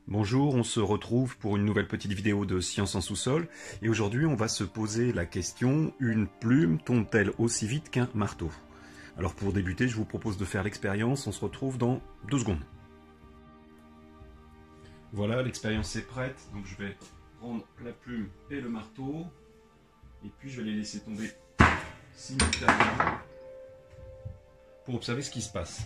Bonjour, on se retrouve pour une nouvelle petite vidéo de Science en sous-sol et aujourd'hui on va se poser la question: une plume tombe-t-elle aussi vite qu'un marteau? Alors pour débuter, je vous propose de faire l'expérience, on se retrouve dans 2 secondes. Voilà, l'expérience est prête, donc je vais prendre la plume et le marteau et puis je vais les laisser tomber simultanément pour observer ce qui se passe.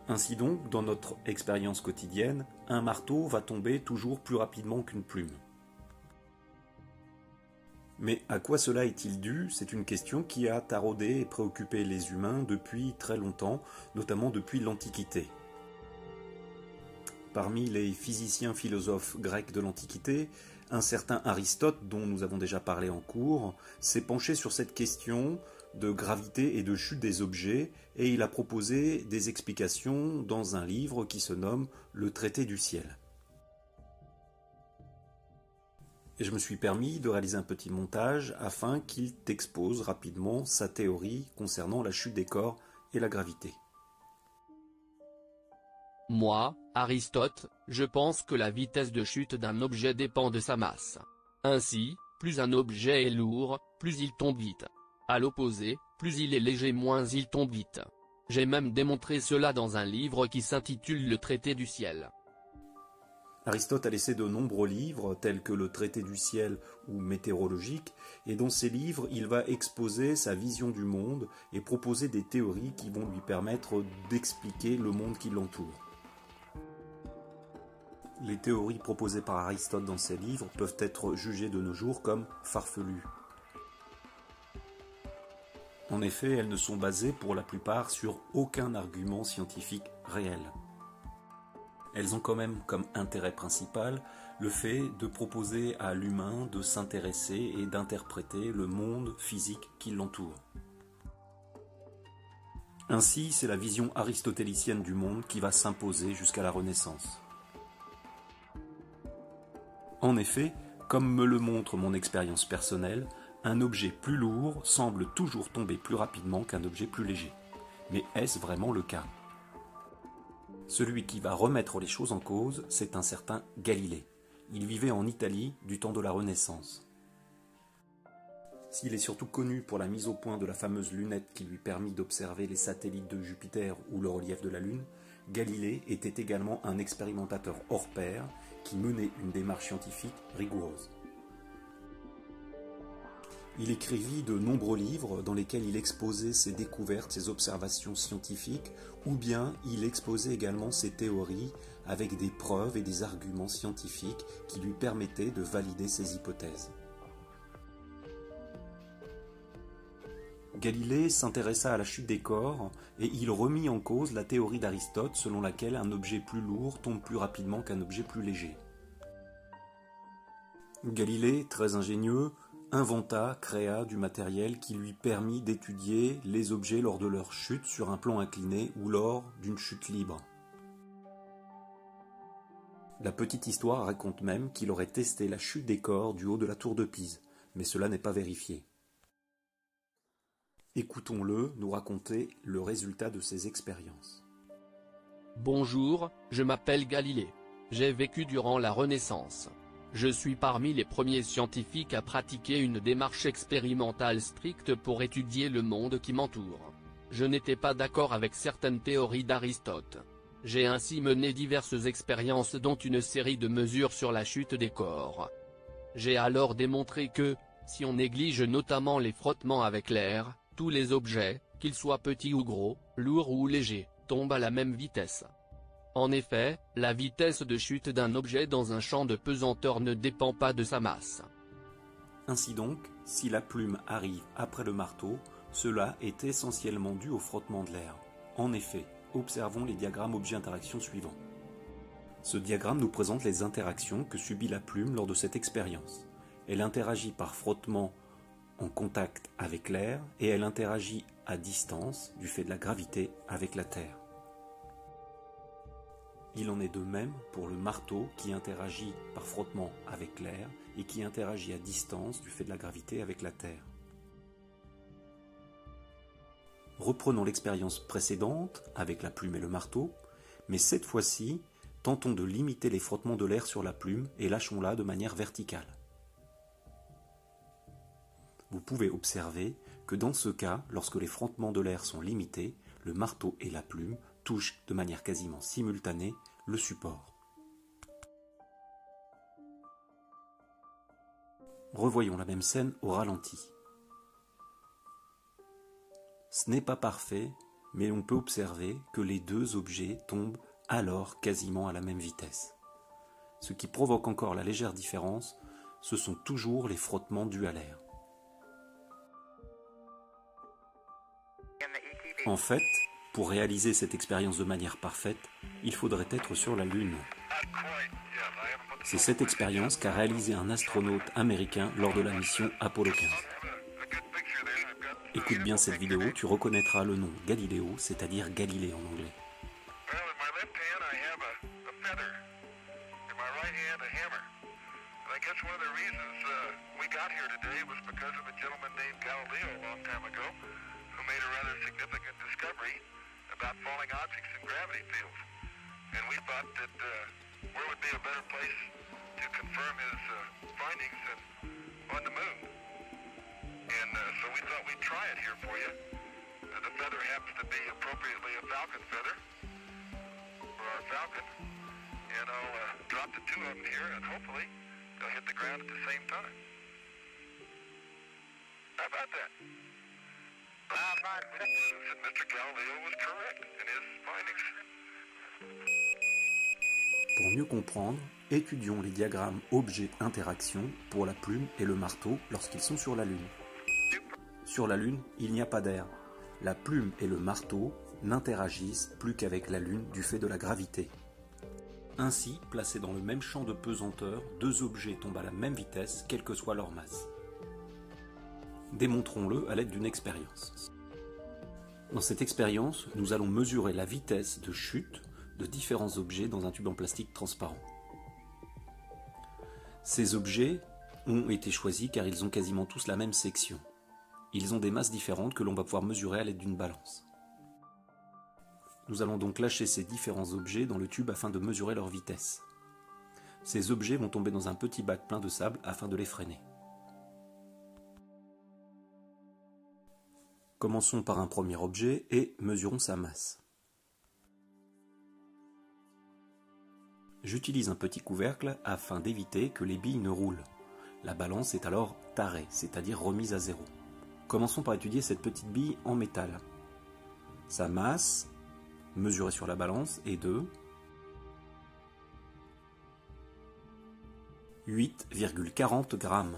Ainsi donc, dans notre expérience quotidienne, un marteau va tomber toujours plus rapidement qu'une plume. Mais à quoi cela est-il dû? C'est une question qui a taraudé et préoccupé les humains depuis très longtemps, notamment depuis l'Antiquité. Parmi les physiciens philosophes grecs de l'Antiquité, un certain Aristote, dont nous avons déjà parlé en cours, s'est penché sur cette question de gravité et de chute des objets, et il a proposé des explications dans un livre qui se nomme Le Traité du ciel. Et je me suis permis de réaliser un petit montage afin qu'il t'expose rapidement sa théorie concernant la chute des corps et la gravité. Moi, Aristote, je pense que la vitesse de chute d'un objet dépend de sa masse. Ainsi, plus un objet est lourd, plus il tombe vite. À l'opposé, plus il est léger, moins il tombe vite. J'ai même démontré cela dans un livre qui s'intitule Le Traité du ciel. Aristote a laissé de nombreux livres, tels que le Traité du ciel ou météorologique, et dans ces livres, il va exposer sa vision du monde et proposer des théories qui vont lui permettre d'expliquer le monde qui l'entoure. Les théories proposées par Aristote dans ses livres peuvent être jugées de nos jours comme farfelues. En effet, elles ne sont basées pour la plupart sur aucun argument scientifique réel. Elles ont quand même comme intérêt principal le fait de proposer à l'humain de s'intéresser et d'interpréter le monde physique qui l'entoure. Ainsi, c'est la vision aristotélicienne du monde qui va s'imposer jusqu'à la Renaissance. En effet, comme me le montre mon expérience personnelle, un objet plus lourd semble toujours tomber plus rapidement qu'un objet plus léger. Mais est-ce vraiment le cas? Celui qui va remettre les choses en cause, c'est un certain Galilée. Il vivait en Italie du temps de la Renaissance. S'il est surtout connu pour la mise au point de la fameuse lunette qui lui permit d'observer les satellites de Jupiter ou le relief de la Lune, Galilée était également un expérimentateur hors pair qui menait une démarche scientifique rigoureuse. Il écrivit de nombreux livres dans lesquels il exposait ses découvertes, ses observations scientifiques, ou bien il exposait également ses théories avec des preuves et des arguments scientifiques qui lui permettaient de valider ses hypothèses. Galilée s'intéressa à la chute des corps et il remit en cause la théorie d'Aristote selon laquelle un objet plus lourd tombe plus rapidement qu'un objet plus léger. Galilée, très ingénieux, créa du matériel qui lui permit d'étudier les objets lors de leur chute sur un plan incliné ou lors d'une chute libre. La petite histoire raconte même qu'il aurait testé la chute des corps du haut de la tour de Pise, mais cela n'est pas vérifié. Écoutons-le nous raconter le résultat de ses expériences. Bonjour, je m'appelle Galilée. J'ai vécu durant la Renaissance. Je suis parmi les premiers scientifiques à pratiquer une démarche expérimentale stricte pour étudier le monde qui m'entoure. Je n'étais pas d'accord avec certaines théories d'Aristote. J'ai ainsi mené diverses expériences dont une série de mesures sur la chute des corps. J'ai alors démontré que, si on néglige notamment les frottements avec l'air, tous les objets, qu'ils soient petits ou gros, lourds ou légers, tombent à la même vitesse. En effet, la vitesse de chute d'un objet dans un champ de pesanteur ne dépend pas de sa masse. Ainsi donc, si la plume arrive après le marteau, cela est essentiellement dû au frottement de l'air. En effet, observons les diagrammes objet-interaction suivants. Ce diagramme nous présente les interactions que subit la plume lors de cette expérience. Elle interagit par frottement en contact avec l'air et elle interagit à distance du fait de la gravité avec la Terre. Il en est de même pour le marteau qui interagit par frottement avec l'air et qui interagit à distance du fait de la gravité avec la Terre. Reprenons l'expérience précédente avec la plume et le marteau, mais cette fois-ci, tentons de limiter les frottements de l'air sur la plume et lâchons-la de manière verticale. Vous pouvez observer que dans ce cas, lorsque les frottements de l'air sont limités, le marteau et la plume touchent de manière quasiment simultanée le support. Revoyons la même scène au ralenti. Ce n'est pas parfait, mais on peut observer que les deux objets tombent alors quasiment à la même vitesse. Ce qui provoque encore la légère différence, ce sont toujours les frottements dus à l'air. En fait, pour réaliser cette expérience de manière parfaite, il faudrait être sur la Lune. C'est cette expérience qu'a réalisée un astronaute américain lors de la mission Apollo 15. Écoute bien cette vidéo, tu reconnaîtras le nom Galileo, c'est-à-dire Galilée en anglais. About falling objects in gravity fields. And we thought that where would be a better place to confirm his findings than on the moon. And so we thought we'd try it here for you. The feather happens to be appropriately a falcon feather for our falcon. And I'll drop the two of them here and hopefully they'll hit the ground at the same time. How about that? Mr. Galileo was correct in his findings. Pour mieux comprendre, étudions les diagrammes objet-interaction pour la plume et le marteau lorsqu'ils sont sur la Lune. Sur la Lune, il n'y a pas d'air. La plume et le marteau n'interagissent plus qu'avec la Lune du fait de la gravité. Ainsi, placés dans le même champ de pesanteur, deux objets tombent à la même vitesse, quelle que soit leur masse. Démontrons-le à l'aide d'une expérience. Dans cette expérience, nous allons mesurer la vitesse de chute de différents objets dans un tube en plastique transparent. Ces objets ont été choisis car ils ont quasiment tous la même section. Ils ont des masses différentes que l'on va pouvoir mesurer à l'aide d'une balance. Nous allons donc lâcher ces différents objets dans le tube afin de mesurer leur vitesse. Ces objets vont tomber dans un petit bac plein de sable afin de les freiner. Commençons par un premier objet et mesurons sa masse. J'utilise un petit couvercle afin d'éviter que les billes ne roulent. La balance est alors tarée, c'est-à-dire remise à zéro. Commençons par étudier cette petite bille en métal. Sa masse, mesurée sur la balance, est de 8,40 grammes.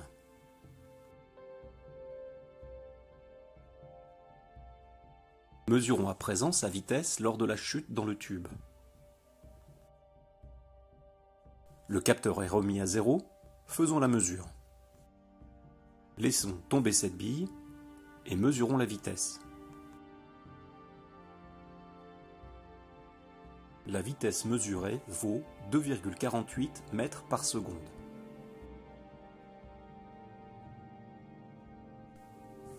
Mesurons à présent sa vitesse lors de la chute dans le tube. Le capteur est remis à zéro, faisons la mesure. Laissons tomber cette bille et mesurons la vitesse. La vitesse mesurée vaut 2,48 mètres par seconde.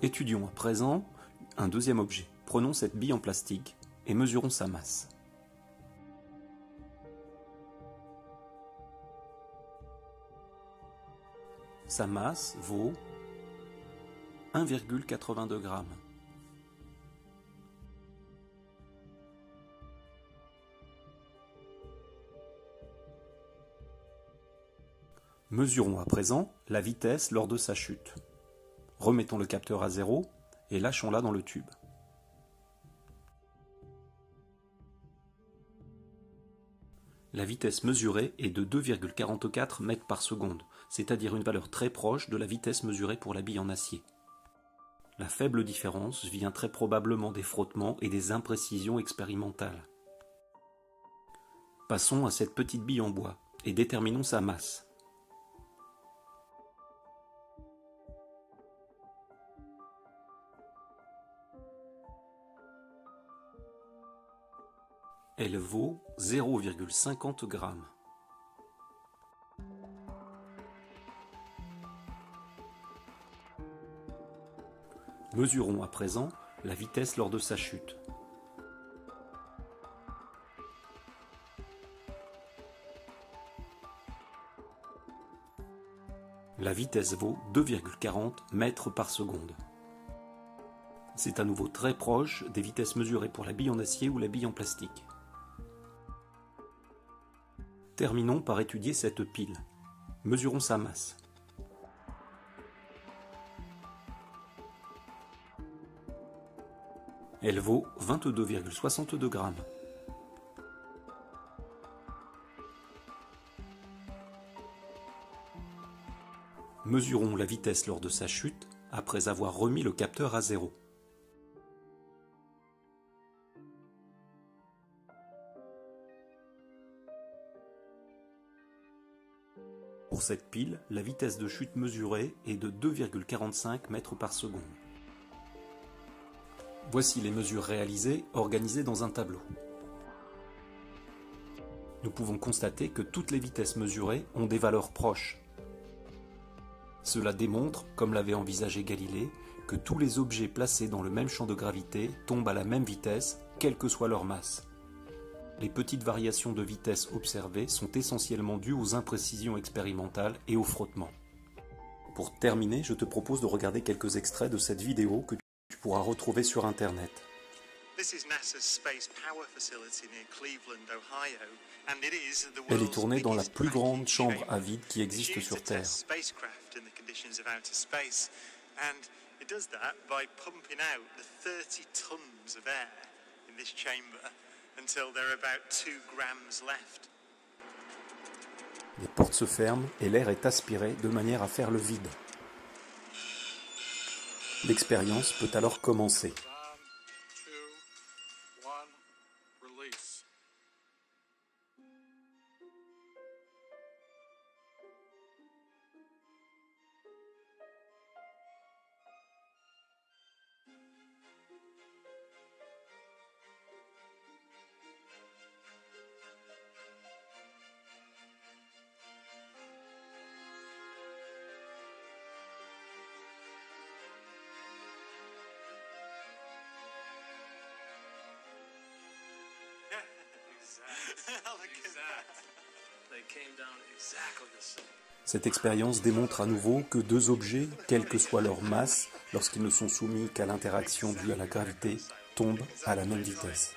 Étudions à présent un deuxième objet. Prenons cette bille en plastique et mesurons sa masse. Sa masse vaut 1,82 grammes. Mesurons à présent la vitesse lors de sa chute. Remettons le capteur à zéro et lâchons-la dans le tube. La vitesse mesurée est de 2,44 mètres par seconde, c'est-à-dire une valeur très proche de la vitesse mesurée pour la bille en acier. La faible différence vient très probablement des frottements et des imprécisions expérimentales. Passons à cette petite bille en bois et déterminons sa masse. Elle vaut 0,50 g. Mesurons à présent la vitesse lors de sa chute. La vitesse vaut 2,40 mètres par seconde. C'est à nouveau très proche des vitesses mesurées pour la bille en acier ou la bille en plastique. Terminons par étudier cette pile. Mesurons sa masse. Elle vaut 22,62 g. Mesurons la vitesse lors de sa chute après avoir remis le capteur à zéro. Pour cette pile, la vitesse de chute mesurée est de 2,45 mètres par seconde. Voici les mesures réalisées, organisées dans un tableau. Nous pouvons constater que toutes les vitesses mesurées ont des valeurs proches. Cela démontre, comme l'avait envisagé Galilée, que tous les objets placés dans le même champ de gravité tombent à la même vitesse, quelle que soit leur masse. Les petites variations de vitesse observées sont essentiellement dues aux imprécisions expérimentales et au frottement. Pour terminer, je te propose de regarder quelques extraits de cette vidéo que tu pourras retrouver sur Internet. Elle est tournée dans la plus grande chambre à vide qui existe sur Terre. Les portes se ferment et l'air est aspiré de manière à faire le vide. L'expérience peut alors commencer. Cette expérience démontre à nouveau que deux objets, quelle que soit leur masse, lorsqu'ils ne sont soumis qu'à l'interaction due à la gravité, tombent à la même vitesse.